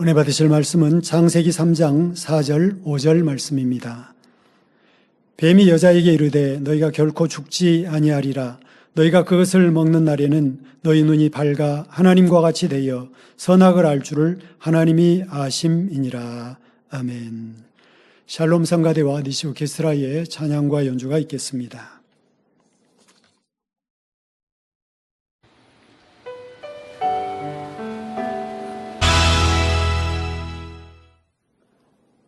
은혜 받으실 말씀은 창세기 3장 4절 5절 말씀입니다. 뱀이 여자에게 이르되 너희가 결코 죽지 아니하리라. 너희가 그것을 먹는 날에는 너희 눈이 밝아 하나님과 같이 되어 선악을 알 줄을 하나님이 아심이니라. 아멘. 샬롬 성가대와 니시 오케스트라의 찬양과 연주가 있겠습니다.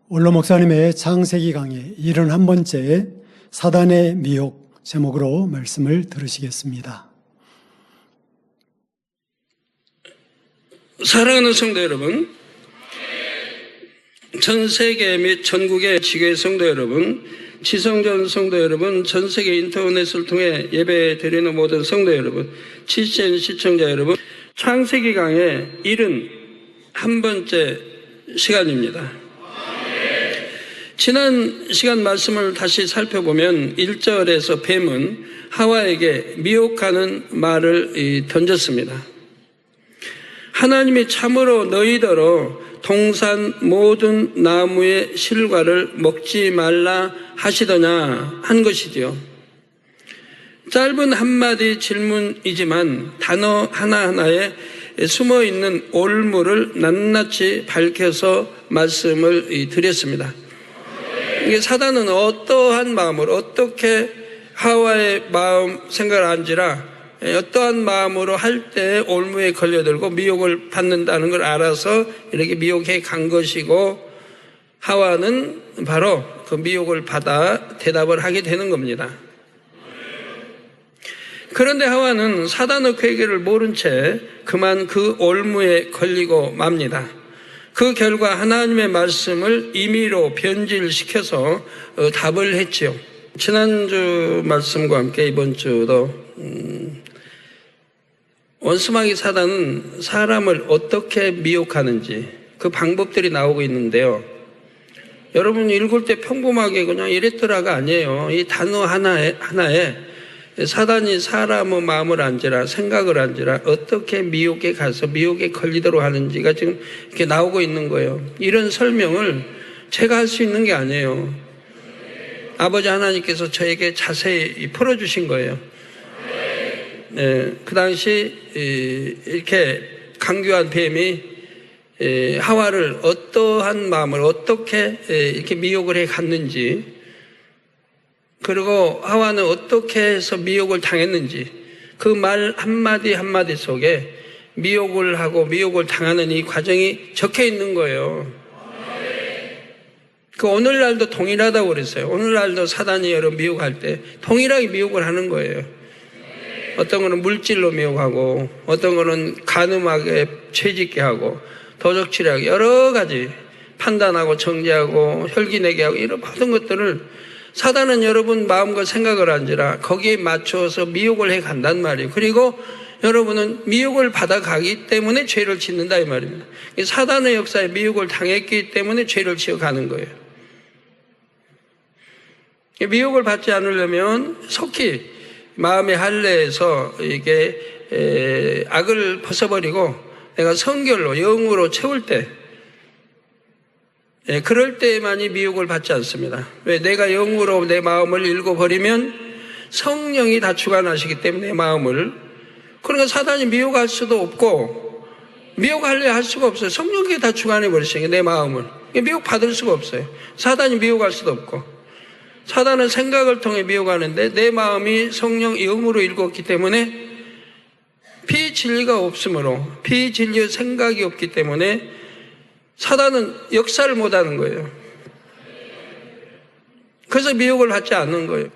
원로 목사님의 창세기 강의 71번째 사단의 미혹 제목으로 말씀을 들으시겠습니다. 사랑하는 성도 여러분, 전 세계 및 전국의 지교회 성도 여러분, 지성전 성도 여러분, 전 세계 인터넷을 통해 예배 드리는 모든 성도 여러분, GCN 시청자 여러분, 창세기 강의 71번째 시간입니다. 지난 시간 말씀을 다시 살펴보면 1절에서 뱀은 하와에게 미혹하는 말을 던졌습니다. 하나님이 참으로 너희더러 동산 모든 나무의 실과를 먹지 말라 하시더냐 한 것이지요. 짧은 한마디 질문이지만 단어 하나하나에 숨어있는 올무를 낱낱이 밝혀서 말씀을 드렸습니다. 이게 사단은 어떠한 마음으로 어떻게 하와의 마음 생각을 안지라 어떠한 마음으로 할 때 올무에 걸려들고 미혹을 받는다는 걸 알아서 이렇게 미혹해 간 것이고 하와는 바로 그 미혹을 받아 대답을 하게 되는 겁니다. 그런데 하와는 사단의 괴계를 모른 채 그만 그 올무에 걸리고 맙니다. 그 결과 하나님의 말씀을 임의로 변질시켜서 답을 했지요. 지난주 말씀과 함께 이번 주도 원수마귀 사단은 사람을 어떻게 미혹하는지 그 방법들이 나오고 있는데요. 여러분 읽을 때 평범하게 그냥 이랬더라가 아니에요. 이 단어 하나에 사단이 사람의 마음을 안지라 생각을 안지라 어떻게 미혹에 가서 미혹에 걸리도록 하는지가 지금 이렇게 나오고 있는 거예요. 이런 설명을 제가 할 수 있는 게 아니에요. 아버지 하나님께서 저에게 자세히 풀어주신 거예요. 그 당시 이렇게 강교한 뱀이 하와를 어떠한 마음을 어떻게 이렇게 미혹을 해 갔는지, 그리고 하와는 어떻게 해서 미혹을 당했는지 그 말 한마디 한마디 속에 미혹을 하고 미혹을 당하는 이 과정이 적혀 있는 거예요. 그 오늘날도 동일하다고 그랬어요. 오늘날도 사단이 여러분 미혹할 때 동일하게 미혹을 하는 거예요. 어떤 거는 물질로 미혹하고 어떤 거는 간음하게 채짓게 하고 도적질하게 여러 가지 판단하고 정죄하고 혈기내게 하고 이런 모든 것들을 사단은 여러분 마음과 생각을 안지라 거기에 맞춰서 미혹을 해 간단 말이에요. 그리고 여러분은 미혹을 받아가기 때문에 죄를 짓는다 이 말입니다. 사단의 역사에 미혹을 당했기 때문에 죄를 지어가는 거예요. 미혹을 받지 않으려면 속히 마음의 할례에서 이게 악을 벗어버리고 내가 성결로 영으로 채울 때, 그럴 때만이 미혹을 받지 않습니다. 왜? 내가 영으로 내 마음을 읽어버리면 성령이 다 주관하시기 때문에 내 마음을, 그러니까 사단이 미혹할 수도 없고 미혹하려 할 수가 없어요. 성령이 다 주관해 버리시니까 내 마음을 미혹 받을 수가 없어요. 사단이 미혹할 수도 없고, 사단은 생각을 통해 미혹하는데 내 마음이 성령 영으로 읽었기 때문에 비진리가 없으므로 비진리의 생각이 없기 때문에 사단은 역사를 못하는 거예요. 그래서 미혹을 받지 않는 거예요.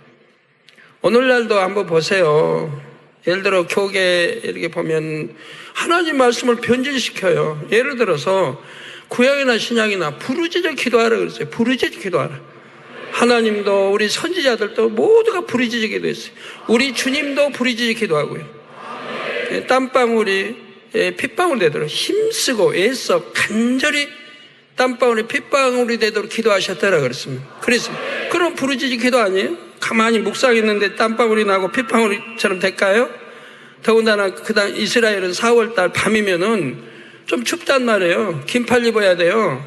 오늘날도 한번 보세요. 예를 들어 교계 이렇게 보면 하나님 말씀을 변질시켜요. 예를 들어서 구약이나 신약이나 부르짖어 기도하라 그랬어요. 부르짖어 기도하라. 하나님도 우리 선지자들도 모두가 부르짖어 기도했어요. 우리 주님도 부르짖어 기도하고요. 땀방울이 핏방울 되도록 힘쓰고 애써 간절히 땀방울이 핏방울이 되도록 기도하셨다라 그랬습니다. 그랬습니다. 그럼 부르짖어 기도 아니에요? 가만히 묵상했는데 땀방울이 나고 핏방울처럼 될까요? 더군다나 그다음 이스라엘은 4월달 밤이면은 좀 춥단 말이에요. 긴팔 입어야 돼요.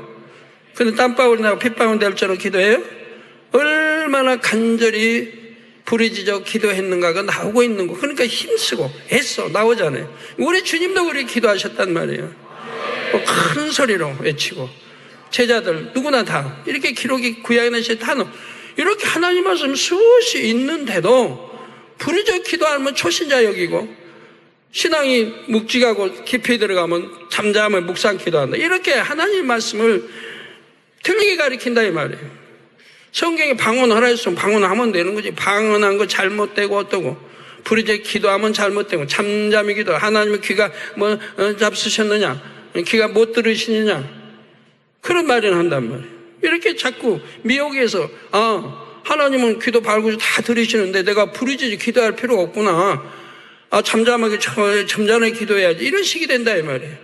근데 땀방울이 나고 핏방울 될 줄은 기도해요? 얼마나 간절히 부르짖어 기도했는가가 나오고 있는 거. 그러니까 힘쓰고 애써 나오잖아요. 우리 주님도 그렇게 기도하셨단 말이에요. 큰 소리로 외치고 제자들 누구나 다 이렇게 기록이 구약에 다 이렇게 하나님 말씀 수없이 있는데도 부르짖어 기도하면 초신자 여기고 신앙이 묵직하고 깊이 들어가면 잠잠을 묵상 기도한다. 이렇게 하나님 말씀을 틀리게 가르친다 이 말이에요. 성경에 방언하라 했으면 방언하면 되는 거지. 방언한 거 잘못되고 어떠고 부르짖어 기도하면 잘못되고 잠잠히 기도 하나님의 귀가 잡수셨느냐 귀가 못 들으시느냐 그런 말은 한단 말이에요. 이렇게 자꾸 미혹에서 하나님은 귀도 밝고 다 들으시는데 내가 부르짖어 기도할 필요가 없구나. 잠잠하게 점잖게 기도해야지. 이런 식이 된다 이 말이에요.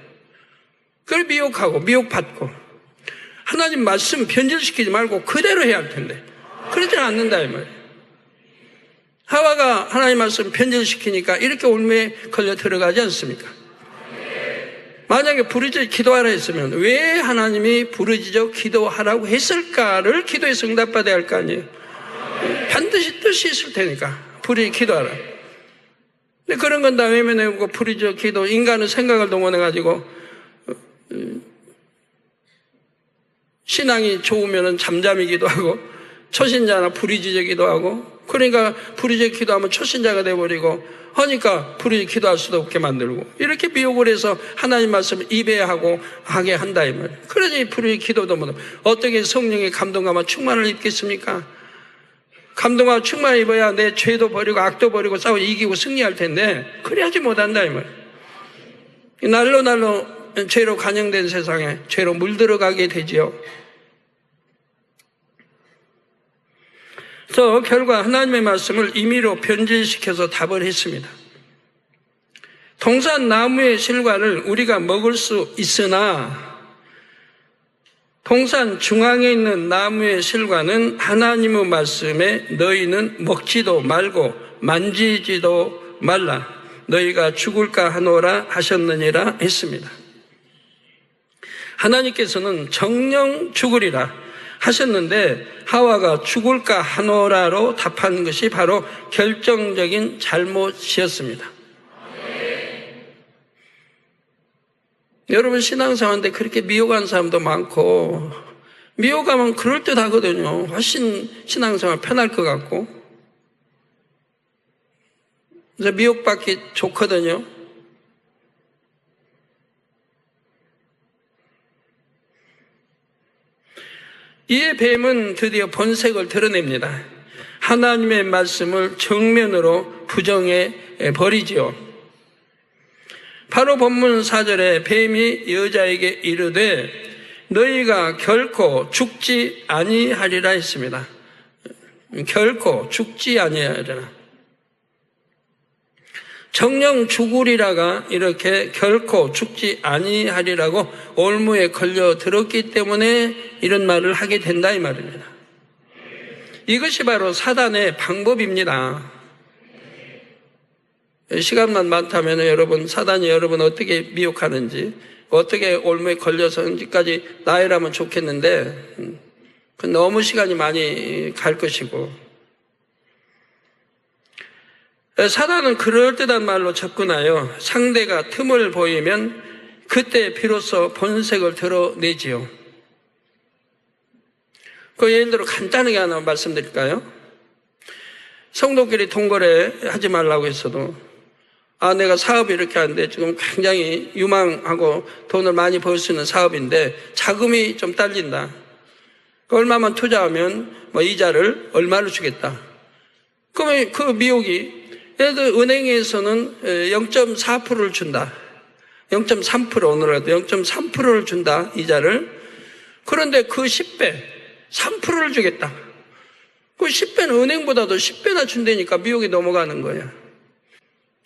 그걸 미혹하고 미혹받고 하나님 말씀 변질시키지 말고 그대로 해야 할 텐데 그러지 않는다 이 말이에요. 하와가 하나님 말씀 변질시키니까 이렇게 올무에 걸려 들어가지 않습니까? 만약에 부르짖어 기도하라 했으면 왜 하나님이 부르짖어 기도하라고 했을까를 기도에서 응답받아야 할 거 아니에요. 반드시 뜻이 있을 테니까 부르짖어 기도하라. 근데 그런 건 다 외면해오고 부르짖어 기도 인간의 생각을 동원해가지고 신앙이 좋으면 잠잠히 기도하고 초신자나 부르짖어 기도하고 그러니까 부르짖어 기도하면 초신자가 돼버리고 하니까 부르짖어 기도할 수도 없게 만들고 이렇게 미혹을 해서 하나님 말씀을 입에하고 하게 한다 이 말이에요. 그러니 부르짖어 기도도 못 어떻게 성령의 감동감화 충만을 입겠습니까? 감동하고 충만을 입어야 내 죄도 버리고 악도 버리고 싸워 이기고 승리할 텐데 그래야지 못한다 이 말이에요. 날로 죄로 간영된 세상에 죄로 물들어가게 되지요. 그래서 결과 하나님의 말씀을 임의로 변질시켜서 답을 했습니다. 동산 나무의 실과를 우리가 먹을 수 있으나 동산 중앙에 있는 나무의 실과는 하나님의 말씀에 너희는 먹지도 말고 만지지도 말라 너희가 죽을까 하노라 하셨느니라 했습니다. 하나님께서는 정령 죽으리라 하셨는데 하와가 죽을까 하노라로 답한 것이 바로 결정적인 잘못이었습니다. 여러분 신앙생활인데 그렇게 미혹한 사람도 많고 미혹하면 그럴듯하거든요. 훨씬 신앙생활 편할 것 같고 그래서 미혹받기 좋거든요. 이에 뱀은 드디어 본색을 드러냅니다. 하나님의 말씀을 정면으로 부정해 버리지요. 바로 본문 4절에 뱀이 여자에게 이르되 너희가 결코 죽지 아니하리라 했습니다. 결코 죽지 아니하리라. 정령 죽으리라가 이렇게 결코 죽지 아니하리라고 올무에 걸려 들었기 때문에 이런 말을 하게 된다 이 말입니다. 이것이 바로 사단의 방법입니다. 시간만 많다면 여러분 사단이 여러분 어떻게 미혹하는지 어떻게 올무에 걸려서는지까지 나열하면 좋겠는데 너무 시간이 많이 갈 것이고 사단은 그럴듯한 말로 접근하여 상대가 틈을 보이면 그때 비로소 본색을 드러내지요. 그 예를 들어 간단하게 하나 말씀드릴까요? 성도끼리 통거래 하지 말라고 했어도 내가 사업이 이렇게 하는데 지금 굉장히 유망하고 돈을 많이 벌 수 있는 사업인데 자금이 좀 딸린다. 얼마만 투자하면 이자를 얼마를 주겠다. 그러면 그 미혹이 예를 들어 은행에서는 0.4%를 준다. 0.3% 오늘라도 0.3%를 준다. 이자를. 그런데 그 10배 3%를 주겠다. 그 10배는 은행보다도 10배나 준다니까 미혹이 넘어가는 거야.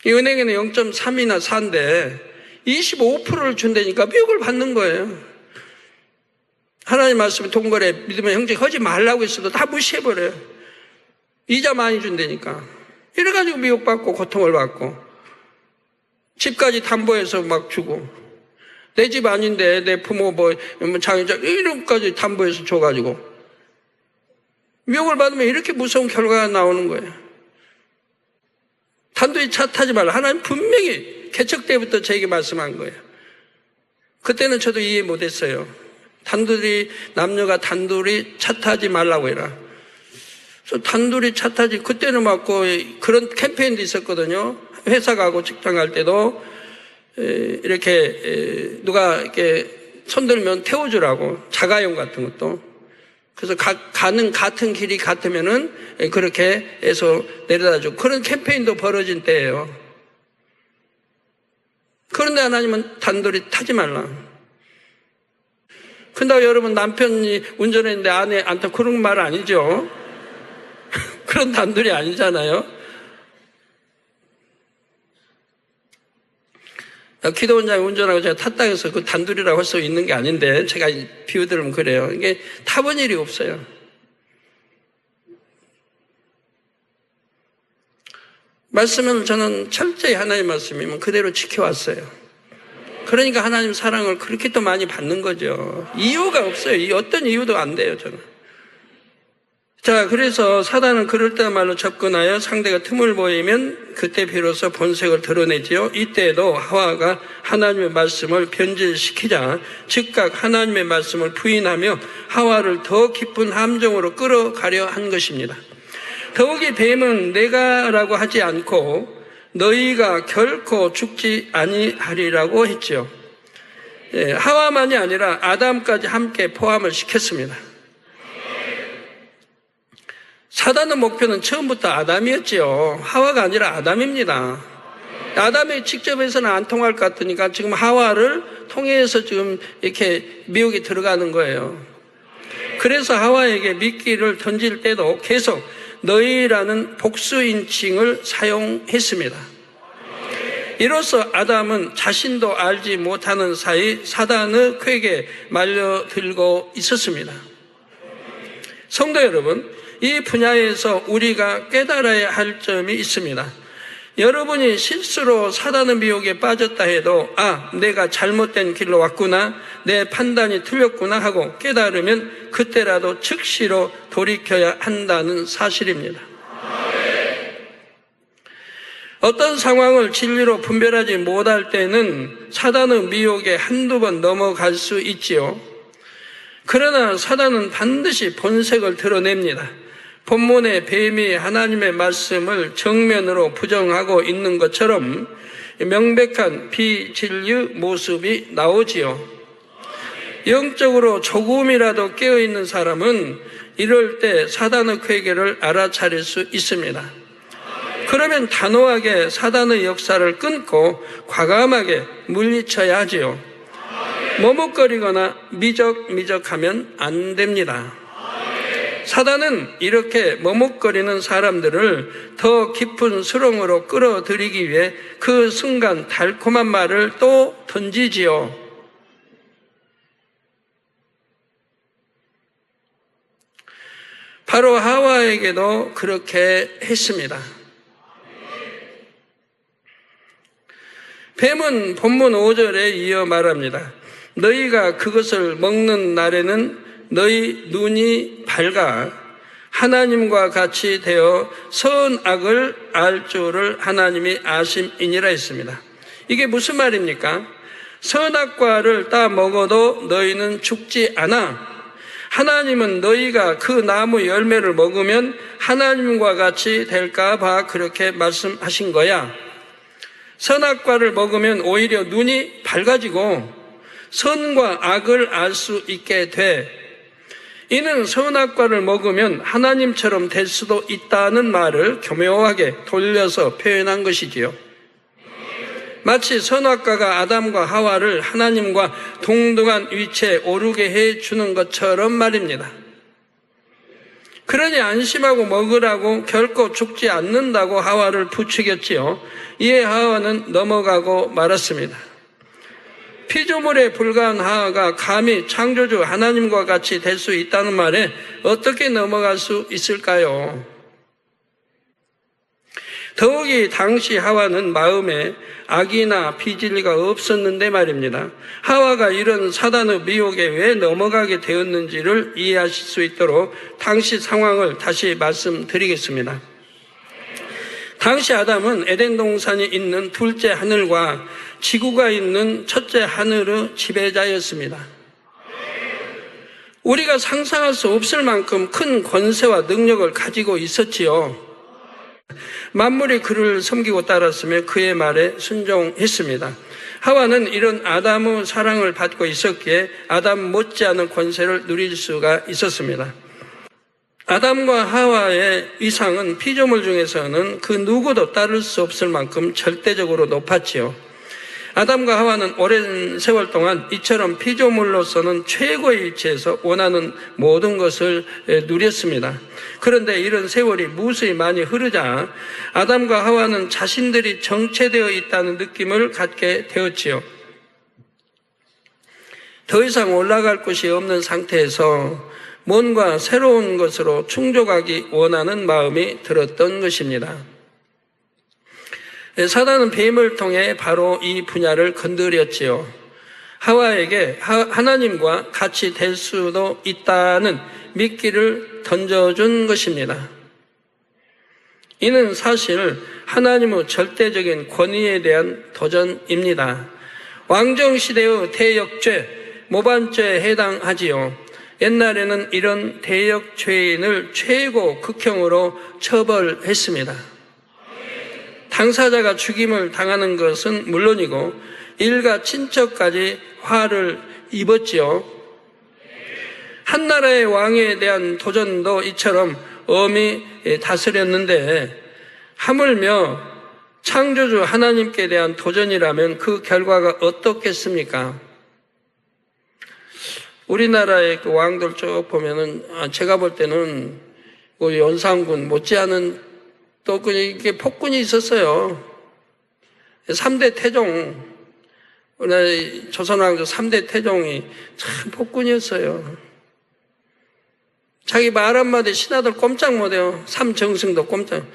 이 은행에는 0.3이나 4인데 25%를 준다니까 미혹을 받는 거예요. 하나님 말씀에 통거래 믿으면 형제 하지 말라고 했어도 다 무시해버려요. 이자 많이 준다니까. 이래가지고 미혹받고 고통을 받고 집까지 담보해서 막 주고 내 집 아닌데 내 부모 장애자 이름까지 담보해서 줘가지고 미혹을 받으면 이렇게 무서운 결과가 나오는 거예요. 단둘이 차 타지 말라. 하나님 분명히 개척 때부터 저에게 말씀한 거예요. 그때는 저도 이해 못했어요. 남녀가 단둘이 차 타지 말라고 해라. 그래서 단둘이 차 타지, 그때는 그런 캠페인도 있었거든요. 회사 가고 직장 갈 때도 이렇게 누가 이렇게 손들면 태워주라고, 자가용 같은 것도. 그래서 가는 같은 길이 같으면은 그렇게 해서 내려다 주고, 그런 캠페인도 벌어진 때예요. 그런데 하나님은 단둘이 타지 말라. 근데 여러분, 남편이 운전했는데 아내 안 타고, 그런 말 아니죠? 그런 단둘이 아니잖아요. 기도원장이 운전하고 제가 탔다 해서 그 단둘이라고 할 수 있는 게 아닌데, 제가 비유 들으면 그래요. 이게 타본 일이 없어요. 말씀을 저는 철저히 하나님 말씀이면 그대로 지켜왔어요. 그러니까 하나님 사랑을 그렇게 또 많이 받는 거죠. 이유가 없어요. 어떤 이유도 안 돼요, 저는. 자, 그래서 사단은 그럴 때 말로 접근하여 상대가 틈을 보이면 그때 비로소 본색을 드러내지요. 이때에도 하와가 하나님의 말씀을 변질시키자 즉각 하나님의 말씀을 부인하며 하와를 더 깊은 함정으로 끌어가려 한 것입니다. 더욱이 뱀은 내가라고 하지 않고 너희가 결코 죽지 아니하리라고 했죠. 하와만이 아니라 아담까지 함께 포함을 시켰습니다. 사단의 목표는 처음부터 아담이었지요. 하와가 아니라 아담입니다. 아담이 직접 해서는 안 통할 것 같으니까 지금 하와를 통해서 지금 이렇게 미혹이 들어가는 거예요. 그래서 하와에게 미끼를 던질 때도 계속 너희라는 복수인칭을 사용했습니다. 이로써 아담은 자신도 알지 못하는 사이 사단의 쾌에 말려들고 있었습니다. 성도 여러분, 이 분야에서 우리가 깨달아야 할 점이 있습니다. 여러분이 실수로 사단의 미혹에 빠졌다 해도 내가 잘못된 길로 왔구나, 내 판단이 틀렸구나 하고 깨달으면 그때라도 즉시로 돌이켜야 한다는 사실입니다. 어떤 상황을 진리로 분별하지 못할 때는 사단의 미혹에 한두 번 넘어갈 수 있지요. 그러나 사단은 반드시 본색을 드러냅니다. 본문의 뱀이 하나님의 말씀을 정면으로 부정하고 있는 것처럼 명백한 비진리의 모습이 나오지요. 영적으로 조금이라도 깨어있는 사람은 이럴 때 사단의 쾌계를 알아차릴 수 있습니다. 그러면 단호하게 사단의 역사를 끊고 과감하게 물리쳐야 하지요. 머뭇거리거나 미적미적하면 안 됩니다. 사단은 이렇게 머뭇거리는 사람들을 더 깊은 수렁으로 끌어들이기 위해 그 순간 달콤한 말을 또 던지지요. 바로 하와에게도 그렇게 했습니다. 뱀은 본문 5절에 이어 말합니다. 너희가 그것을 먹는 날에는 너희 눈이 밝아 하나님과 같이 되어 선악을 알 줄을 하나님이 아심이니라 했습니다. 이게 무슨 말입니까? 선악과를 따 먹어도 너희는 죽지 않아. 하나님은 너희가 그 나무 열매를 먹으면 하나님과 같이 될까 봐 그렇게 말씀하신 거야. 선악과를 먹으면 오히려 눈이 밝아지고 선과 악을 알 수 있게 돼. 이는 선악과를 먹으면 하나님처럼 될 수도 있다는 말을 교묘하게 돌려서 표현한 것이지요. 마치 선악과가 아담과 하와를 하나님과 동등한 위치에 오르게 해주는 것처럼 말입니다. 그러니 안심하고 먹으라고 결코 죽지 않는다고 하와를 부추겼지요. 이에 하와는 넘어가고 말았습니다. 피조물에 불과한 하와가 감히 창조주 하나님과 같이 될 수 있다는 말에 어떻게 넘어갈 수 있을까요? 더욱이 당시 하와는 마음에 악이나 비진리가 없었는데 말입니다. 하와가 이런 사단의 미혹에 왜 넘어가게 되었는지를 이해하실 수 있도록 당시 상황을 다시 말씀드리겠습니다. 당시 아담은 에덴 동산이 있는 둘째 하늘과 지구가 있는 첫째 하늘의 지배자였습니다. 우리가 상상할 수 없을 만큼 큰 권세와 능력을 가지고 있었지요. 만물이 그를 섬기고 따랐으며 그의 말에 순종했습니다. 하와는 이런 아담의 사랑을 받고 있었기에 아담 못지않은 권세를 누릴 수가 있었습니다. 아담과 하와의 위상은 피조물 중에서는 그 누구도 따를 수 없을 만큼 절대적으로 높았지요. 아담과 하와는 오랜 세월 동안 이처럼 피조물로서는 최고의 위치에서 원하는 모든 것을 누렸습니다. 그런데 이런 세월이 무수히 많이 흐르자 아담과 하와는 자신들이 정체되어 있다는 느낌을 갖게 되었지요. 더 이상 올라갈 곳이 없는 상태에서 뭔가 새로운 것으로 충족하기 원하는 마음이 들었던 것입니다. 사단은 뱀을 통해 바로 이 분야를 건드렸지요. 하와에게 하나님과 같이 될 수도 있다는 미끼를 던져준 것입니다. 이는 사실 하나님의 절대적인 권위에 대한 도전입니다. 왕정시대의 대역죄, 모반죄에 해당하지요. 옛날에는 이런 대역 죄인을 최고 극형으로 처벌했습니다. 당사자가 죽임을 당하는 것은 물론이고 일가 친척까지 화를 입었지요. 한 나라의 왕에 대한 도전도 이처럼 엄히 다스렸는데 하물며 창조주 하나님께 대한 도전이라면 그 결과가 어떻겠습니까? 우리나라의 그 왕들 쭉 보면은 제가 볼 때는 그 연산군 못지않은 또 이게 폭군이 있었어요. 3대 태종, 우리 조선왕조 3대 태종이 참 폭군이었어요. 자기 말 한마디 신하들 꼼짝 못해요. 삼정승도 꼼짝.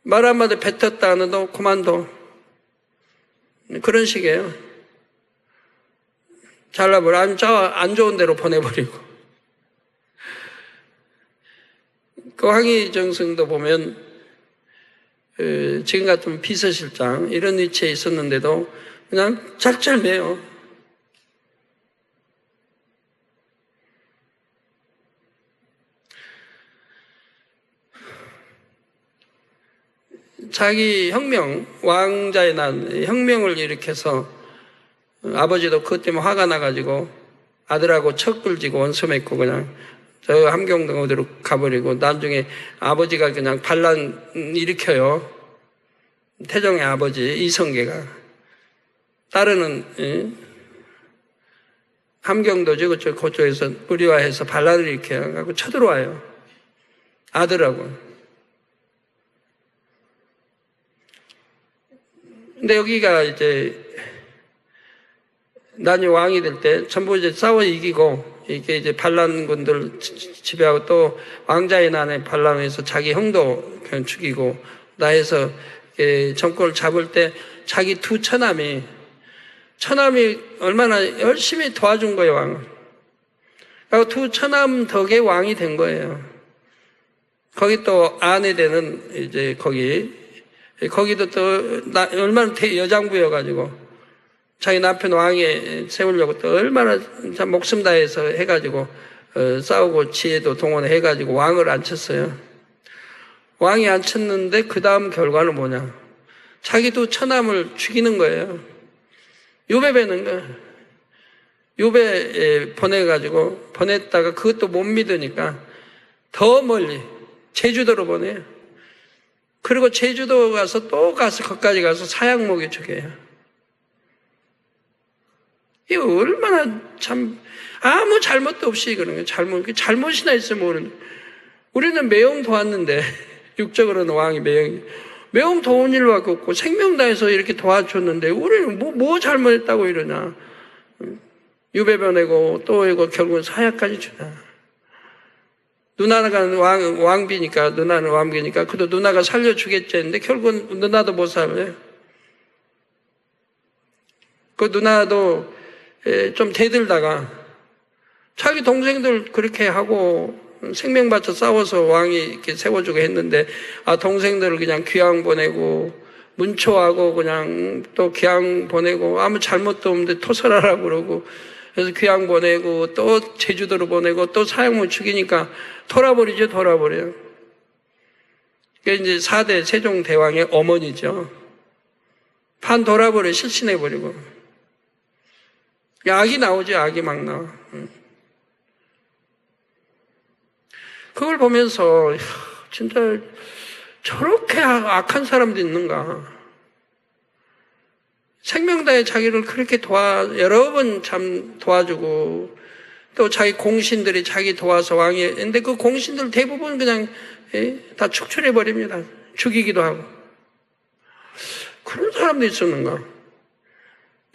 말 한마디 뱉었다 하는도 그만둬. 그런 식이에요. 잘라버려. 안 좋은 데로 보내버리고. 그 황희정승도 보면 지금 같으면 비서실장 이런 위치에 있었는데도 그냥 짤짤매요. 자기 혁명, 왕자의 난 혁명을 일으켜서 아버지도 그것 때문에 화가 나가지고 아들하고 척을 지고 원수 맺고 그냥 저 함경도 어디로 가버리고 나중에 아버지가 그냥 반란 일으켜요. 태종의 아버지 이성계가. 딸은 함경도죠. 그쪽에서 무리화해서 반란을 일으켜가지고 쳐들어와요. 아들하고. 근데 여기가 이제 난이 왕이 될 때 전부 이제 싸워 이기고 이게 이제 반란군들 지배하고 또 왕자의 난에 반란해서 자기 형도 그냥 죽이고 나해서 정권을 잡을 때 자기 두 처남이 얼마나 열심히 도와준 거예요, 왕을. 그리고 두 처남 덕에 왕이 된 거예요. 거기 또 아내 되는 이제 거기도 또 얼마나 여장부여가지고 자기 남편 왕에 세우려고 또 얼마나 참 목숨 다해서 해가지고 싸우고 지혜도 동원해가지고 왕을 앉혔어요. 왕이 앉혔는데 그 다음 결과는 뭐냐? 자기도 처남을 죽이는 거예요. 유배배는 거예요. 유배 보냈다가 그것도 못 믿으니까 더 멀리 제주도로 보내요. 그리고 제주도 가서 거기까지 가서 사약목에 죽여요. 이거 얼마나 참 아무 잘못도 없이 그런 거예요. 잘못이나 있으면 모르는. 우리는 매형 도왔는데 육적으로는 왕이 매형 도운 일밖에 없고 생명 다해서 이렇게 도와줬는데 우리는 뭐 잘못했다고 이러냐. 유배 보내고 또 이거 결국은 사약까지 주냐. 누나가 왕비니까, 누나는 왕비니까, 그래도 누나가 살려주겠지 했는데, 결국은 누나도 못 살아요. 그 누나도 좀 대들다가, 자기 동생들 그렇게 하고, 생명 바쳐 싸워서 왕이 이렇게 세워주고 했는데, 동생들을 그냥 귀양 보내고, 문초하고 그냥 또 귀양 보내고, 아무 잘못도 없는데 토설하라고 그러고, 그래서 귀양 보내고 또 제주도로 보내고 또 사형을 죽이니까 돌아버리죠. 돌아버려요. 그게 이제 4대 세종대왕의 어머니죠. 판 돌아버려 실신해버리고. 악이 나오죠. 악이 막 나와. 그걸 보면서 진짜 저렇게 악한 사람도 있는가. 생명다해 자기를 그렇게 여러 번 참 도와주고, 또 자기 공신들이 자기 도와서 왕이, 근데 그 공신들 대부분 그냥, 다 축출해버립니다. 죽이기도 하고. 그런 사람도 있었는가.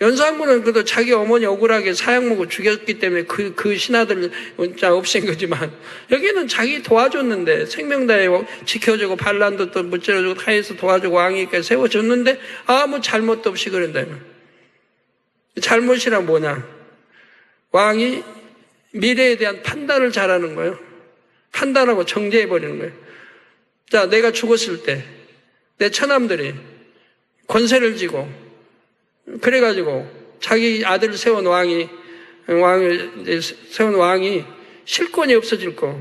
연산군은 그래도 자기 어머니 억울하게 사형 먹고 죽였기 때문에 그 신하들 진짜 없앤 거지만, 여기는 자기 도와줬는데, 생명다해 지켜주고, 반란도 또 무찌러주고, 다 해서 도와주고, 왕위까지 세워줬는데, 아무 잘못도 없이 그런다. 잘못이란 뭐냐? 왕이 미래에 대한 판단을 잘하는 거예요. 판단하고 정죄해버리는 거예요. 자, 내가 죽었을 때, 내 처남들이 권세를 쥐고, 그래가지고 자기 아들을 세운 왕을 세운 왕이 실권이 없어질 거.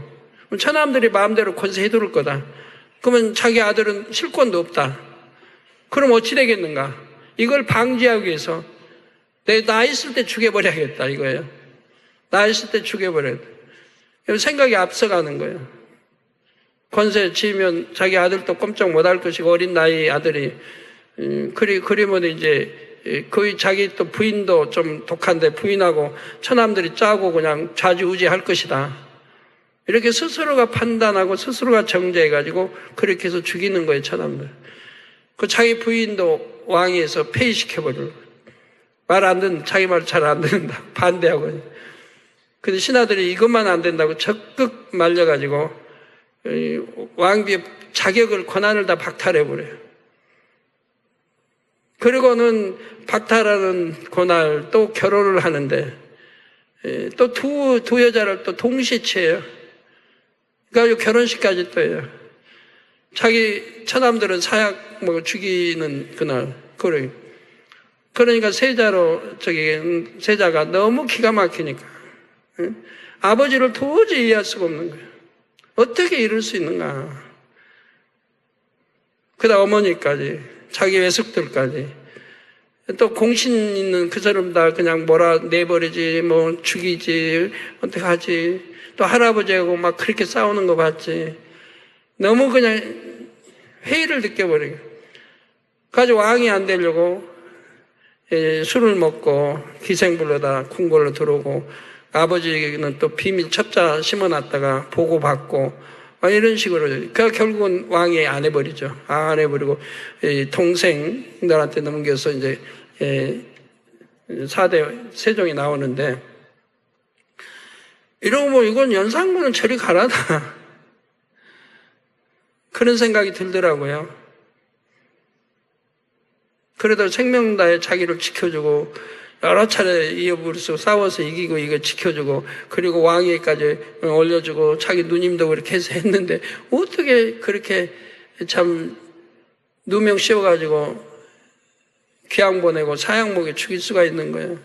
처남들이 마음대로 권세 해둘 거다. 그러면 자기 아들은 실권도 없다. 그럼 어찌 되겠는가? 이걸 방지하기 위해서 나 있을 때 죽여버려야겠다 이거예요. 나 있을 때 죽여버려야겠다. 생각이 앞서가는 거예요. 권세 지으면 자기 아들도 꼼짝 못할 것이고, 어린 나이 아들이 그러면 이제 거의 자기 또 부인도 좀 독한데 부인하고 처남들이 짜고 그냥 좌지우지할 것이다. 이렇게 스스로가 판단하고 스스로가 정죄해가지고 그렇게 해서 죽이는 거예요, 처남들. 그 자기 부인도 왕위에서 폐위시켜버리고, 말 안 듣는, 자기 말 잘 안 듣는다. 반대하고. 근데 신하들이 이것만 안 된다고 적극 말려가지고 왕비의 자격을, 권한을 다 박탈해버려요. 그리고는 박탈하는 그날 또 결혼을 하는데, 또 두 여자를 또 동시에 취해요. 그러니까 결혼식까지 또 해요. 자기 처남들은 사약 죽이는 그날. 그러니까 세자가 너무 기가 막히니까. 아버지를 도저히 이해할 수가 없는 거예요. 어떻게 이럴 수 있는가. 그다음 어머니까지. 자기 외숙들까지. 또 공신 있는 그 사람 다 그냥 내버리지, 죽이지, 어떻게 하지. 또 할아버지하고 막 그렇게 싸우는 거 봤지. 너무 그냥 회의를 느껴버리고. 가지고 왕이 안 되려고 술을 먹고 기생불로다 궁궐로 들어오고, 아버지에게는 또 비밀 첩자 심어놨다가 보고받고, 이런 식으로. 그러니까 결국은 왕이 안 해버리죠. 안 해버리고, 동생들한테 넘겨서 이제, 4대 세종이 나오는데, 이러고 이건 연산군은 저리 가라다. 그런 생각이 들더라고요. 그래도 생명다해 자기를 지켜주고, 여러 차례 이어부르서 싸워서 이기고 이거 지켜주고, 그리고 왕위까지 올려주고 자기 누님도 그렇게 해서 했는데, 어떻게 그렇게 참 누명 씌워가지고 귀양 보내고 사형 목에 죽일 수가 있는 거예요.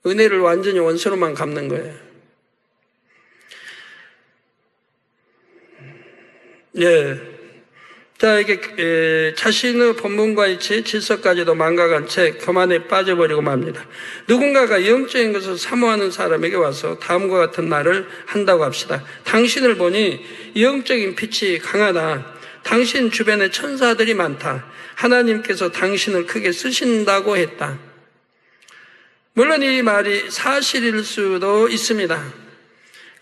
은혜를 완전히 원수로만 갚는 거예요. 자, 이게 자신의 본분과 일치, 질서까지도 망각한 채 교만에 빠져버리고 맙니다. 누군가가 영적인 것을 사모하는 사람에게 와서 다음과 같은 말을 한다고 합시다. 당신을 보니 영적인 빛이 강하다. 당신 주변에 천사들이 많다. 하나님께서 당신을 크게 쓰신다고 했다. 물론 이 말이 사실일 수도 있습니다.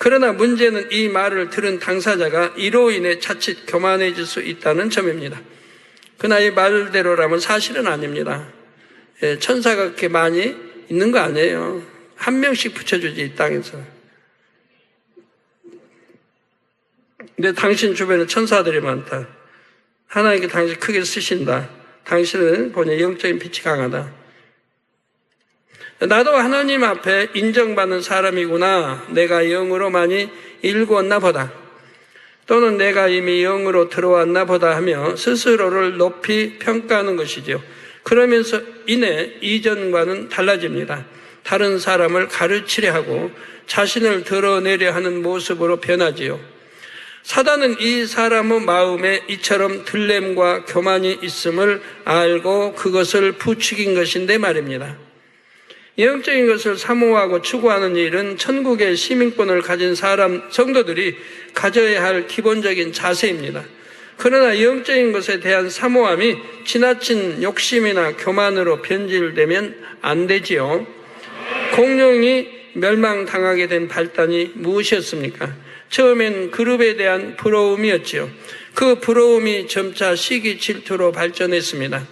그러나 문제는 이 말을 들은 당사자가 이로 인해 자칫 교만해질 수 있다는 점입니다. 그러나 이 말대로라면 사실은 아닙니다. 천사가 그렇게 많이 있는 거 아니에요. 한 명씩 붙여주지, 이 땅에서. 근데 당신 주변에 천사들이 많다. 하나님께 당신 크게 쓰신다. 당신은 본인의 영적인 빛이 강하다. 나도 하나님 앞에 인정받는 사람이구나. 내가 영으로 많이 일구었나 보다. 또는 내가 이미 영으로 들어왔나 보다 하며 스스로를 높이 평가하는 것이죠. 그러면서 이내 이전과는 달라집니다. 다른 사람을 가르치려 하고 자신을 드러내려 하는 모습으로 변하지요. 사단은 이 사람의 마음에 이처럼 들램과 교만이 있음을 알고 그것을 부추긴 것인데 말입니다. 영적인 것을 사모하고 추구하는 일은 천국의 시민권을 가진 성도들이 가져야 할 기본적인 자세입니다. 그러나 영적인 것에 대한 사모함이 지나친 욕심이나 교만으로 변질되면 안 되지요. 공룡이 멸망당하게 된 발단이 무엇이었습니까? 처음엔 그룹에 대한 부러움이었지요. 그 부러움이 점차 시기 질투로 발전했습니다.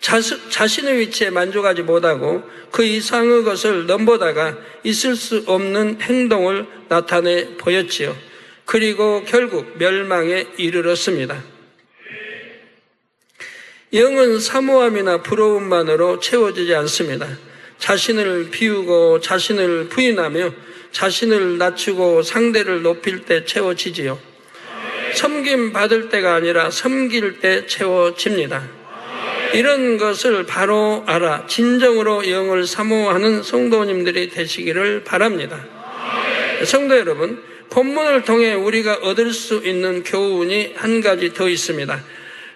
자신의 위치에 만족하지 못하고 그 이상의 것을 넘보다가 있을 수 없는 행동을 나타내 보였지요. 그리고 결국 멸망에 이르렀습니다. 영은 사모함이나 부러움만으로 채워지지 않습니다. 자신을 비우고 자신을 부인하며 자신을 낮추고 상대를 높일 때 채워지지요. 섬김 받을 때가 아니라 섬길 때 채워집니다. 이런 것을 바로 알아 진정으로 영을 사모하는 성도님들이 되시기를 바랍니다. 성도 여러분, 본문을 통해 우리가 얻을 수 있는 교훈이 한 가지 더 있습니다.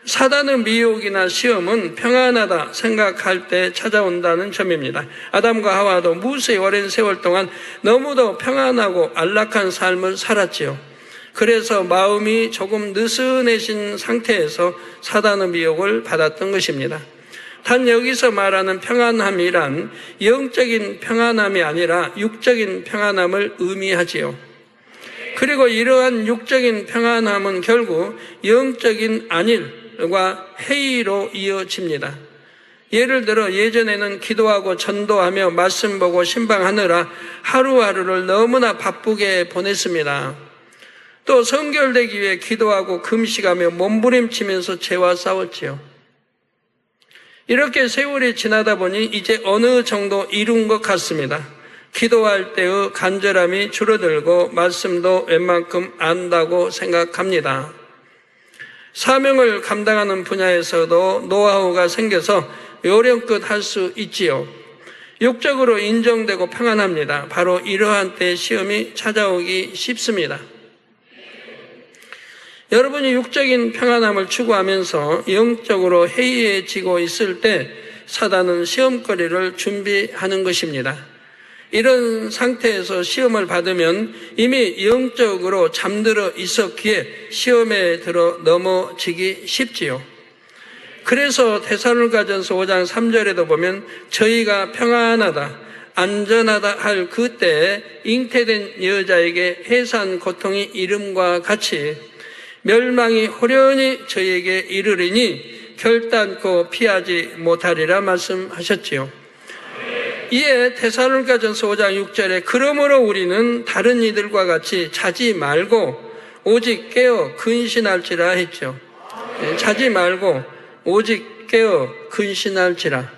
사단의 미혹이나 시험은 평안하다 생각할 때 찾아온다는 점입니다. 아담과 하와도 무수히 오랜 세월 동안 너무도 평안하고 안락한 삶을 살았지요. 그래서 마음이 조금 느슨해진 상태에서 사단의 미혹을 받았던 것입니다. 단 여기서 말하는 평안함이란 영적인 평안함이 아니라 육적인 평안함을 의미하지요. 그리고 이러한 육적인 평안함은 결국 영적인 안일과 회의로 이어집니다. 예를 들어 예전에는 기도하고 전도하며 말씀 보고 신방하느라 하루하루를 너무나 바쁘게 보냈습니다. 또 성결되기 위해 기도하고 금식하며 몸부림치면서 죄와 싸웠지요. 이렇게 세월이 지나다 보니 이제 어느 정도 이룬 것 같습니다. 기도할 때의 간절함이 줄어들고 말씀도 웬만큼 안다고 생각합니다. 사명을 감당하는 분야에서도 노하우가 생겨서 요령껏 할 수 있지요. 육적으로 인정되고 평안합니다. 바로 이러한 때 시험이 찾아오기 쉽습니다. 여러분이 육적인 평안함을 추구하면서 영적으로 해이해지고 있을 때 사단은 시험거리를 준비하는 것입니다. 이런 상태에서 시험을 받으면 이미 영적으로 잠들어 있었기에 시험에 들어 넘어지기 쉽지요. 그래서 데살로니가전서 5장 3절에도 보면 저희가 평안하다, 안전하다 할 그때에 잉태된 여자에게 해산 고통이 이름과 같이 멸망이 호련히 저희에게 이르리니 결단코 피하지 못하리라 말씀하셨지요. 이에 데살로니가전서 5장 6절에 그러므로 우리는 다른 이들과 같이 자지 말고 오직 깨어 근신할지라 했죠. 자지 말고 오직 깨어 근신할지라.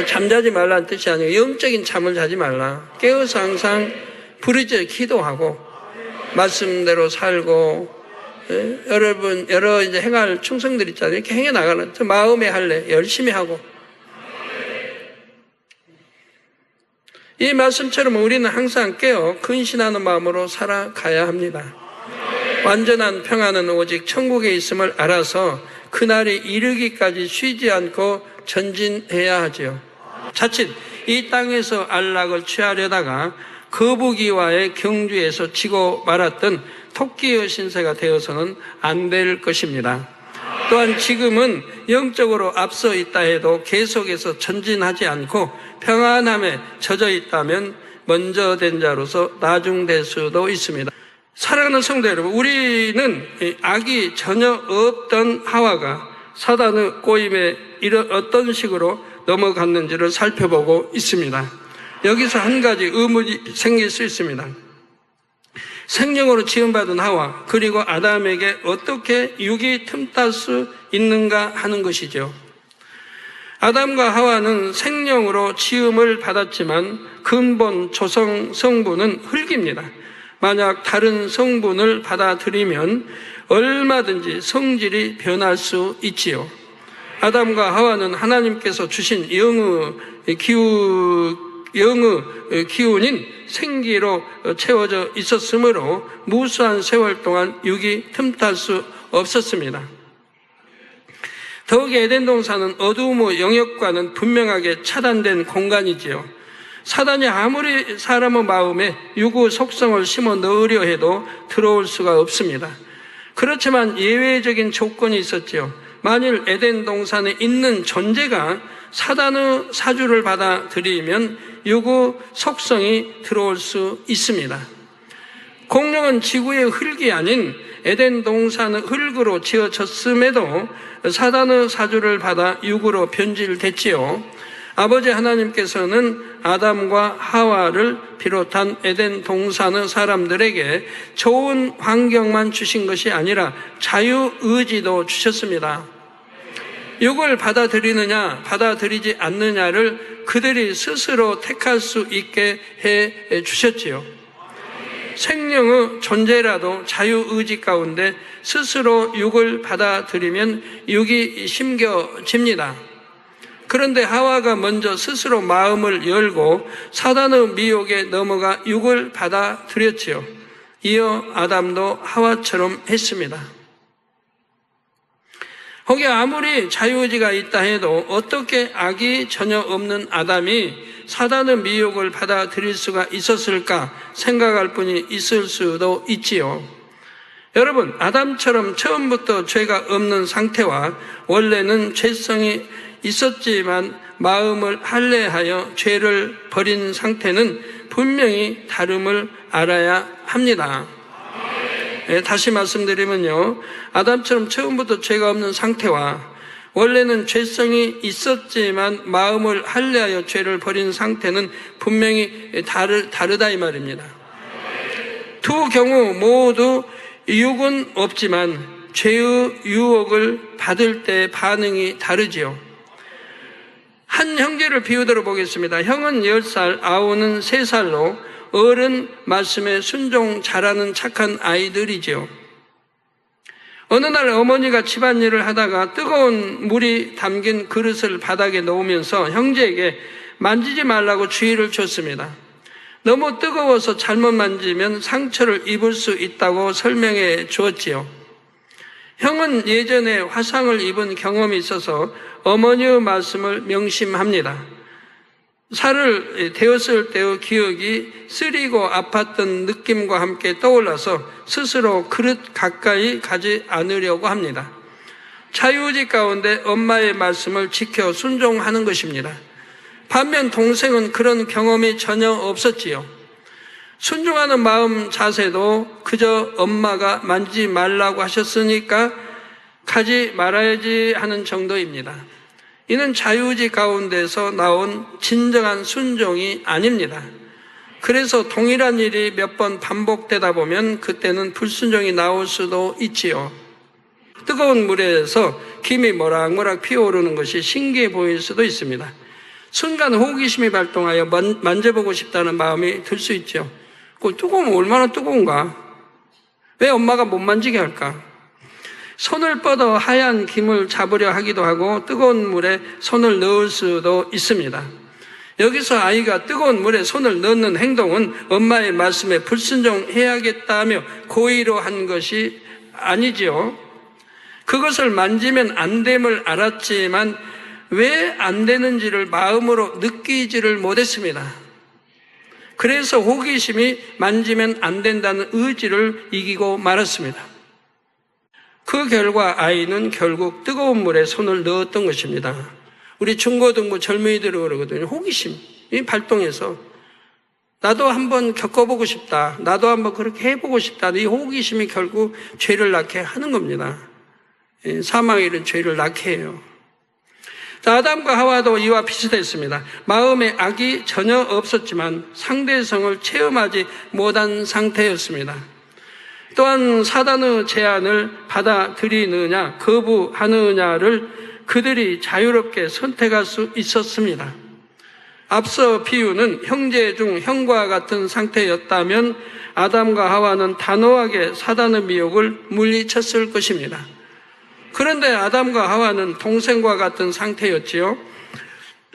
잠자지 말라는 뜻이 아니고 영적인 잠을 자지 말라. 깨어서 항상 부르짖어 기도하고 말씀대로 살고 여러분 여러 이제 행할 충성들 있잖아요. 이렇게 행해 나가는 저 마음에 할래 열심히 하고 이 말씀처럼 우리는 항상 깨어 근신하는 마음으로 살아가야 합니다. 완전한 평안은 오직 천국에 있음을 알아서 그날이 이르기까지 쉬지 않고 전진해야 하지요. 자칫 이 땅에서 안락을 취하려다가 거북이와의 경주에서 지고 말았던 토끼의 신세가 되어서는 안 될 것입니다. 또한 지금은 영적으로 앞서 있다 해도 계속해서 전진하지 않고 평안함에 젖어 있다면 먼저 된 자로서 나중될 수도 있습니다. 사랑하는 성도 여러분, 우리는 악이 전혀 없던 하와가 사단의 꼬임에 어떤 식으로 넘어갔는지를 살펴보고 있습니다. 여기서 한 가지 의문이 생길 수 있습니다. 생명으로 지음받은 하와, 그리고 아담에게 어떻게 육이 틈탈 수 있는가 하는 것이죠. 아담과 하와는 생명으로 지음을 받았지만 근본 조성 성분은 흙입니다. 만약 다른 성분을 받아들이면 얼마든지 성질이 변할 수 있지요. 아담과 하와는 하나님께서 주신 영의 기운인 생기로 채워져 있었으므로 무수한 세월 동안 육이 틈탈 수 없었습니다. 더욱이 에덴 동산은 어두움의 영역과는 분명하게 차단된 공간이지요. 사단이 아무리 사람의 마음에 육의 속성을 심어 넣으려 해도 들어올 수가 없습니다. 그렇지만 예외적인 조건이 있었지요. 만일 에덴 동산에 있는 존재가 사단의 사주를 받아들이면 육의 속성이 들어올 수 있습니다. 공룡은 지구의 흙이 아닌 에덴 동산의 흙으로 지어졌음에도 사단의 사주를 받아 육으로 변질됐지요. 아버지 하나님께서는 아담과 하와를 비롯한 에덴 동산의 사람들에게 좋은 환경만 주신 것이 아니라 자유의지도 주셨습니다. 육을 받아들이느냐 받아들이지 않느냐를 그들이 스스로 택할 수 있게 해 주셨지요. 생명의 존재라도 자유의지 가운데 스스로 육을 받아들이면 육이 심겨집니다. 그런데 하와가 먼저 스스로 마음을 열고 사단의 미혹에 넘어가 육을 받아들였지요. 이어 아담도 하와처럼 했습니다. 혹여 아무리 자유의지가 있다 해도 어떻게 악이 전혀 없는 아담이 사단의 미혹을 받아들일 수가 있었을까 생각할 분이 있을 수도 있지요. 여러분, 아담처럼 처음부터 죄가 없는 상태와 원래는 죄성이 있었지만 마음을 할례하여 죄를 버린 상태는 분명히 다름을 알아야 합니다. 다시 말씀드리면요, 아담처럼 처음부터 죄가 없는 상태와 원래는 죄성이 있었지만 마음을 할례하여 죄를 버린 상태는 분명히 다르다 이 말입니다. 두 경우 모두 육은 없지만 죄의 유혹을 받을 때 반응이 다르지요. 한 형제를 비유대로 보겠습니다. 형은 10살, 아우는 3살로 어른 말씀에 순종 잘하는 착한 아이들이지요. 어느 날 어머니가 집안일을 하다가 뜨거운 물이 담긴 그릇을 바닥에 놓으면서 형제에게 만지지 말라고 주의를 줬습니다. 너무 뜨거워서 잘못 만지면 상처를 입을 수 있다고 설명해 주었지요. 형은 예전에 화상을 입은 경험이 있어서 어머니의 말씀을 명심합니다. 살을 데웠을 때의 기억이 쓰리고 아팠던 느낌과 함께 떠올라서 스스로 그릇 가까이 가지 않으려고 합니다. 자유의지 가운데 엄마의 말씀을 지켜 순종하는 것입니다. 반면 동생은 그런 경험이 전혀 없었지요. 순종하는 마음 자세도 그저 엄마가 만지지 말라고 하셨으니까 가지 말아야지 하는 정도입니다. 이는 자유의지 가운데서 나온 진정한 순종이 아닙니다. 그래서 동일한 일이 몇 번 반복되다 보면 그때는 불순종이 나올 수도 있지요. 뜨거운 물에서 김이 모락모락 피어오르는 것이 신기해 보일 수도 있습니다. 순간 호기심이 발동하여 만져보고 싶다는 마음이 들 수 있죠. 뜨거우면 얼마나 뜨거운가? 왜 엄마가 못 만지게 할까? 손을 뻗어 하얀 김을 잡으려 하기도 하고 뜨거운 물에 손을 넣을 수도 있습니다. 여기서 아이가 뜨거운 물에 손을 넣는 행동은 엄마의 말씀에 불순종해야겠다며 고의로 한 것이 아니지요. 그것을 만지면 안 됨을 알았지만 왜 안 되는지를 마음으로 느끼지를 못했습니다. 그래서 호기심이 만지면 안 된다는 의지를 이기고 말았습니다. 그 결과 아이는 결국 뜨거운 물에 손을 넣었던 것입니다. 우리 중고등부 젊은이들이 그러거든요. 호기심이 발동해서 나도 한번 겪어보고 싶다. 나도 한번 그렇게 해보고 싶다. 이 호기심이 결국 죄를 낳게 하는 겁니다. 사망에 이른 죄를 낳게 해요. 아담과 하와도 이와 비슷했습니다. 마음에 악이 전혀 없었지만 상대성을 체험하지 못한 상태였습니다. 또한 사단의 제안을 받아들이느냐 거부하느냐를 그들이 자유롭게 선택할 수 있었습니다. 앞서 비유는 형제 중 형과 같은 상태였다면 아담과 하와는 단호하게 사단의 미혹을 물리쳤을 것입니다. 그런데 아담과 하와는 동생과 같은 상태였지요.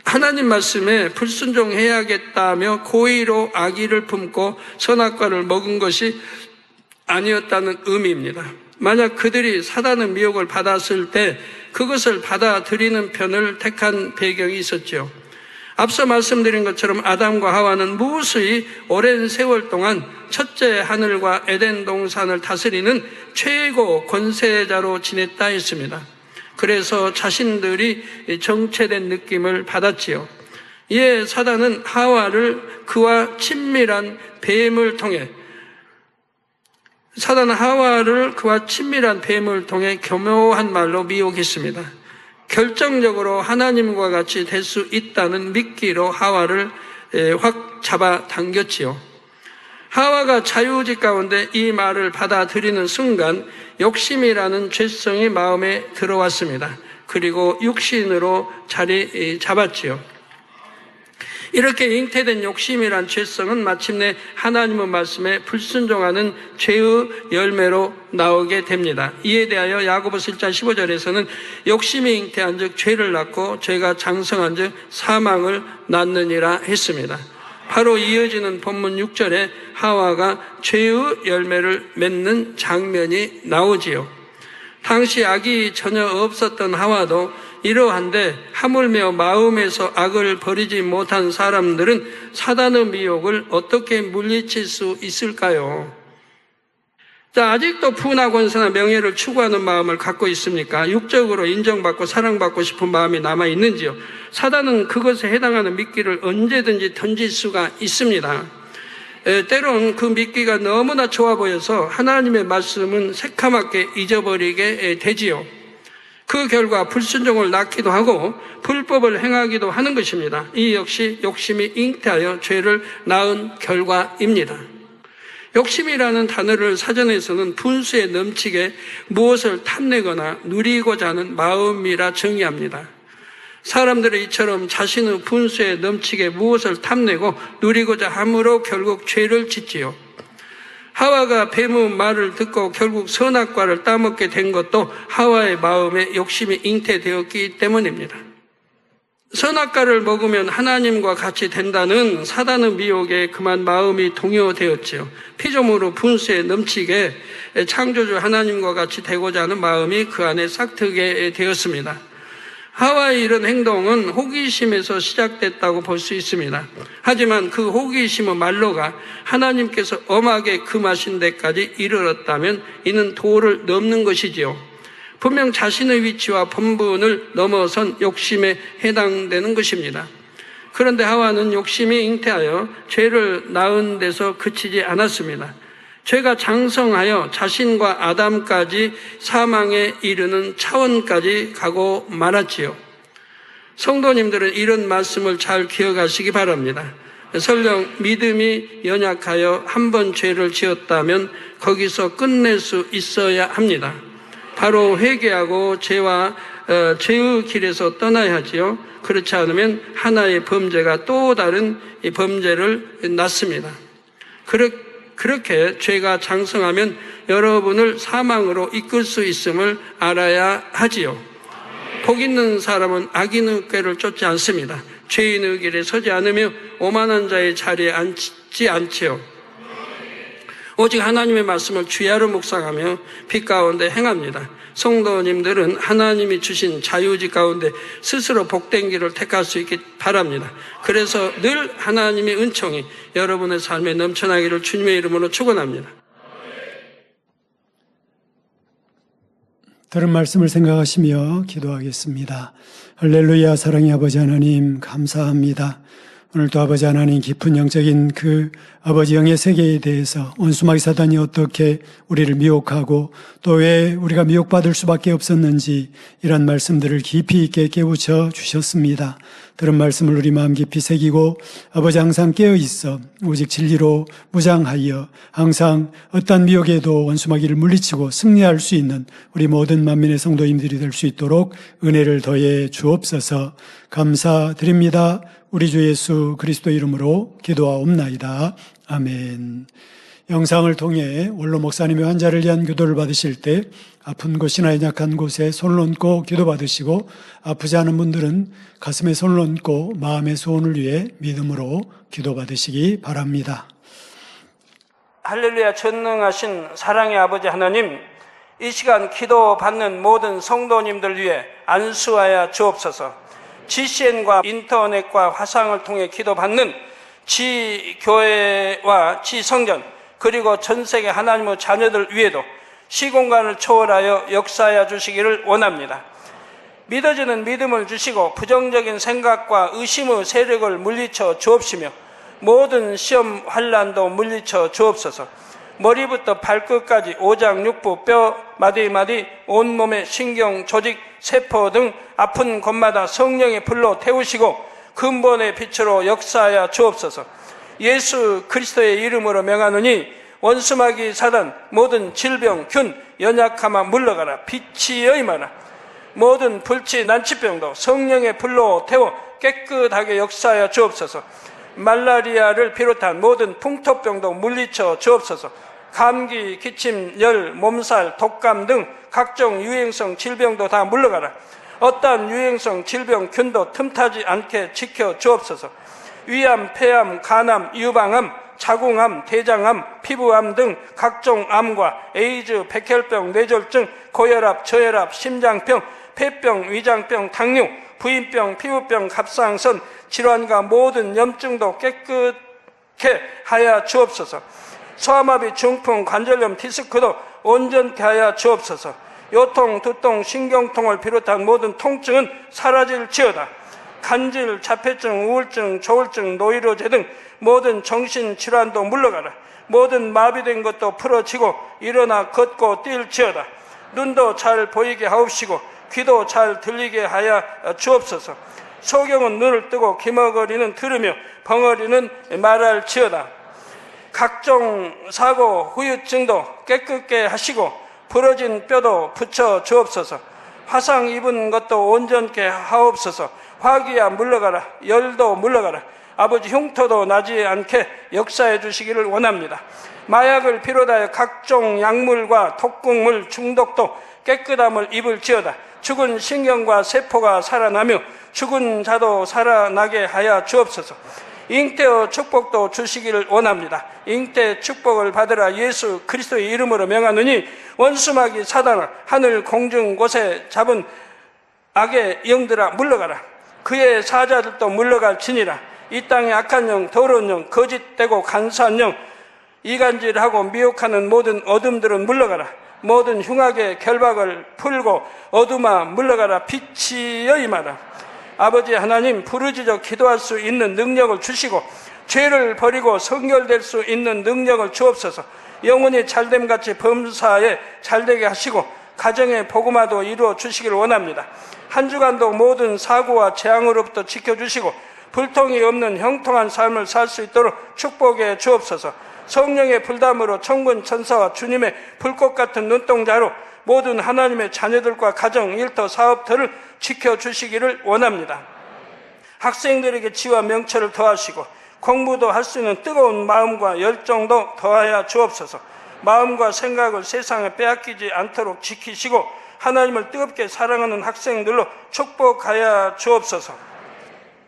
하나님 말씀에 불순종해야겠다며 고의로 악의를 품고 선악과를 먹은 것이 아니었다는 의미입니다. 만약 그들이 사단의 미혹을 받았을 때 그것을 받아들이는 편을 택한 배경이 있었죠. 앞서 말씀드린 것처럼 아담과 하와는 무수히 오랜 세월 동안 첫째 하늘과 에덴 동산을 다스리는 최고 권세자로 지냈다 했습니다. 그래서 자신들이 정체된 느낌을 받았지요. 이에 사단은 하와를 그와 친밀한 뱀을 통해 교묘한 말로 미혹했습니다. 결정적으로 하나님과 같이 될 수 있다는 미끼로 하와를 확 잡아당겼지요. 하와가 자유의지 가운데 이 말을 받아들이는 순간 욕심이라는 죄성이 마음에 들어왔습니다. 그리고 육신으로 자리 잡았지요. 이렇게 잉태된 욕심이란 죄성은 마침내 하나님의 말씀에 불순종하는 죄의 열매로 나오게 됩니다. 이에 대하여 야고보서 1장 15절에서는 욕심이 잉태한 즉 죄를 낳고 죄가 장성한 즉 사망을 낳느니라 했습니다. 바로 이어지는 본문 6절에 하와가 죄의 열매를 맺는 장면이 나오지요. 당시 악이 전혀 없었던 하와도 이러한데 하물며 마음에서 악을 버리지 못한 사람들은 사단의 미혹을 어떻게 물리칠 수 있을까요? 자, 아직도 부나 권세나 명예를 추구하는 마음을 갖고 있습니까? 육적으로 인정받고 사랑받고 싶은 마음이 남아있는지요? 사단은 그것에 해당하는 미끼를 언제든지 던질 수가 있습니다. 때론 그 미끼가 너무나 좋아 보여서 하나님의 말씀은 새카맣게 잊어버리게 되지요. 그 결과 불순종을 낳기도 하고 불법을 행하기도 하는 것입니다. 이 역시 욕심이 잉태하여 죄를 낳은 결과입니다. 욕심이라는 단어를 사전에서는 분수에 넘치게 무엇을 탐내거나 누리고자 하는 마음이라 정의합니다. 사람들은 이처럼 자신의 분수에 넘치게 무엇을 탐내고 누리고자 함으로 결국 죄를 짓지요. 하와가 뱀의 말을 듣고 결국 선악과를 따먹게 된 것도 하와의 마음에 욕심이 잉태되었기 때문입니다. 선악과를 먹으면 하나님과 같이 된다는 사단의 미혹에 그만 마음이 동요되었지요. 피조물의 분수에 넘치게 창조주 하나님과 같이 되고자 하는 마음이 그 안에 싹트게 되었습니다. 하와의 이런 행동은 호기심에서 시작됐다고 볼 수 있습니다. 하지만 그 호기심의 말로가 하나님께서 엄하게 금하신 데까지 이르렀다면 이는 도를 넘는 것이지요. 분명 자신의 위치와 본분을 넘어선 욕심에 해당되는 것입니다. 그런데 하와는 욕심이 잉태하여 죄를 낳은 데서 그치지 않았습니다. 죄가 장성하여 자신과 아담까지 사망에 이르는 차원까지 가고 말았지요. 성도님들은 이런 말씀을 잘 기억하시기 바랍니다. 설령 믿음이 연약하여 한 번 죄를 지었다면 거기서 끝낼 수 있어야 합니다. 바로 회개하고 죄의 길에서 떠나야 하지요. 그렇지 않으면 하나의 범죄가 또 다른 범죄를 낳습니다. 그렇게 죄가 장성하면 여러분을 사망으로 이끌 수 있음을 알아야 하지요. 복 있는 사람은 악인의 꾀를 쫓지 않습니다. 죄인의 길에 서지 않으며 오만한 자의 자리에 앉지 않지요. 오직 하나님의 말씀을 주야로 묵상하며 빛 가운데 행합니다. 성도님들은 하나님이 주신 자유의지 가운데 스스로 복된 길을 택할 수 있기 바랍니다. 그래서 늘 하나님의 은총이 여러분의 삶에 넘쳐나기를 주님의 이름으로 축원합니다. 들은 말씀을 생각하시며 기도하겠습니다. 할렐루야. 사랑의 아버지 하나님 감사합니다. 오늘도 아버지 하나님 깊은 영적인 그 아버지 영의 세계에 대해서 원수마귀 사단이 어떻게 우리를 미혹하고 또 왜 우리가 미혹받을 수밖에 없었는지 이런 말씀들을 깊이 있게 깨우쳐 주셨습니다. 들은 말씀을 우리 마음 깊이 새기고 아버지 항상 깨어 있어 오직 진리로 무장하여 항상 어떠한 미혹에도 원수마귀를 물리치고 승리할 수 있는 우리 모든 만민의 성도님들이 될 수 있도록 은혜를 더해 주옵소서. 감사드립니다. 우리 주 예수 그리스도 이름으로 기도하옵나이다. 아멘. 영상을 통해 원로 목사님의 환자를 위한 기도를 받으실 때 아픈 곳이나 연약한 곳에 손을 얹고 기도받으시고 아프지 않은 분들은 가슴에 손을 얹고 마음의 소원을 위해 믿음으로 기도받으시기 바랍니다. 할렐루야. 전능하신 사랑의 아버지 하나님, 이 시간 기도받는 모든 성도님들 위해 안수하여 주옵소서. GCN과 인터넷과 화상을 통해 기도받는 지교회와 지성전 그리고 전세계 하나님의 자녀들 위에도 시공간을 초월하여 역사하여 주시기를 원합니다. 믿어지는 믿음을 주시고 부정적인 생각과 의심의 세력을 물리쳐 주옵시며 모든 시험 환난도 물리쳐 주옵소서. 머리부터 발끝까지 오장육부 뼈 마디마디 온몸의 신경 조직 세포 등 아픈 곳마다 성령의 불로 태우시고 근본의 빛으로 역사하여 주옵소서. 예수 그리스도의 이름으로 명하노니 원수마귀 사단 모든 질병 균 연약함아 물러가라. 빛이 임하라. 모든 불치 난치병도 성령의 불로 태워 깨끗하게 역사하여 주옵소서. 말라리아를 비롯한 모든 풍토병도 물리쳐 주옵소서. 감기, 기침, 열, 몸살, 독감 등 각종 유행성 질병도 다 물러가라. 어떠한 유행성 질병 균도 틈타지 않게 지켜 주옵소서. 위암, 폐암, 간암, 유방암, 자궁암, 대장암, 피부암 등 각종 암과 에이즈, 백혈병, 뇌졸중, 고혈압, 저혈압, 심장병, 폐병, 위장병, 당뇨, 부인병, 피부병, 갑상선 질환과 모든 염증도 깨끗게 하여 주옵소서. 소아마비, 중풍, 관절염, 디스크도 온전케 하여 주옵소서. 요통, 두통, 신경통을 비롯한 모든 통증은 사라질지어다. 간질, 자폐증, 우울증, 조울증, 노이로제 등 모든 정신질환도 물러가라. 모든 마비된 것도 풀어지고 일어나 걷고 뛸지어다. 눈도 잘 보이게 하옵시고 귀도 잘 들리게 하여 주옵소서. 소경은 눈을 뜨고 기머거리는 들으며 벙어리는 말할지어다. 각종 사고, 후유증도 깨끗게 하시고 부러진 뼈도 붙여 주옵소서. 화상 입은 것도 온전케 하옵소서. 화기야 물러가라. 열도 물러가라. 아버지 흉터도 나지 않게 역사해 주시기를 원합니다. 마약을 비롯하여 각종 약물과 독극물 중독도 깨끗함을 입을지어다. 죽은 신경과 세포가 살아나며 죽은 자도 살아나게 하여 주옵소서. 잉태의 축복도 주시기를 원합니다. 잉태 축복을 받으라. 예수 그리스도의 이름으로 명하노니 원수마귀 사단을 하늘 공중 곳에 잡은 악의 영들아 물러가라. 그의 사자들도 물러갈지니라. 이 땅의 악한 영, 더러운 영, 거짓되고 간사한 영, 이간질하고 미혹하는 모든 어둠들은 물러가라. 모든 흉악의 결박을 풀고 어둠아 물러가라. 빛이여 임하라. 아버지 하나님, 부르짖어 기도할 수 있는 능력을 주시고 죄를 버리고 성결될 수 있는 능력을 주옵소서. 영혼이 잘됨같이 범사에 잘되게 하시고 가정의 복음화도 이루어 주시기를 원합니다. 한 주간도 모든 사고와 재앙으로부터 지켜주시고 불통이 없는 형통한 삶을 살 수 있도록 축복해 주옵소서. 성령의 불담으로 천군 천사와 주님의 불꽃 같은 눈동자로 모든 하나님의 자녀들과 가정, 일터, 사업터를 지켜주시기를 원합니다. 학생들에게 지와 명철을 더하시고 공부도 할 수 있는 뜨거운 마음과 열정도 더하여 주옵소서. 마음과 생각을 세상에 빼앗기지 않도록 지키시고 하나님을 뜨겁게 사랑하는 학생들로 축복하여 주옵소서.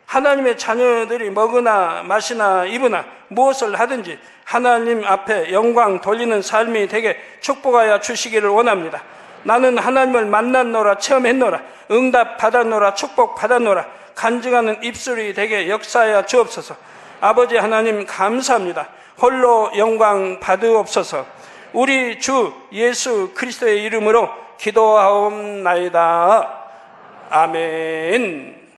하나님의 자녀들이 먹으나 마시나 입으나 무엇을 하든지 하나님 앞에 영광 돌리는 삶이 되게 축복하여 주시기를 원합니다. 나는 하나님을 만났노라, 체험했노라, 응답 받았노라, 축복 받았노라, 간증하는 입술이 되게 역사하여 주옵소서. 아버지 하나님 감사합니다. 홀로 영광 받으옵소서. 우리 주 예수 그리스도의 이름으로 기도하옵나이다. 아멘.